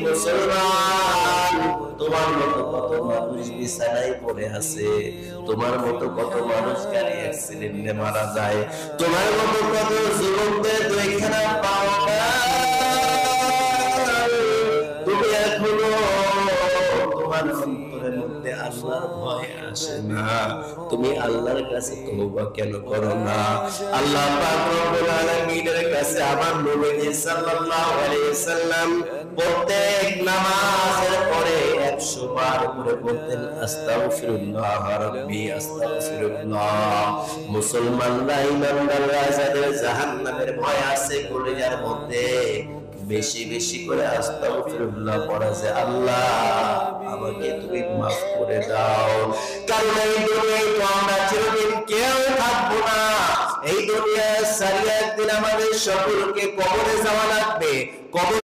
মুসলমান, তোমার মতো কত মানুষ বিছানায় পড়ে আছে, তোমার মতো কত মানুষ গাড়ি অ্যাক্সিডেন্টে মারা যায়, তোমার মতো কত যুবকদের দুইখানা পাও তুমি এখনো তোমার অন্তরের মধ্যে আল্লাহর ভয় আসে না, তুমি আল্লাহর কাছে তওবা কেন করো না? আল্লাহ পাক রব্বুল আলামিনের কাছে আমার নবী সাল্লাল্লাহু আলাইহি সাল্লাম প্রত্যেক নামাজের পরে 100 বার করে বলতেন আস্তাগফিরুল্লাহ রাব্বি আস্তাগফিরুল্লাহ। মুসলমানরা ইমানদাররা যাদের জাহান্নামের ভয় আছে কলিজার মধ্যে, বেশি বেশি করে আস্তাগফিরুল্লাহ পড়া যে আল্লাহ আমাকে তুমি মাফ করে দাও। কারণ এই দুনিয়ায় তো আমরা চিরদিন কেউ থাকবো না, এই দুনিয়া সারিয়া একদিন আমাদের সকলকে কবরে যাওয়া লাগবে। কবর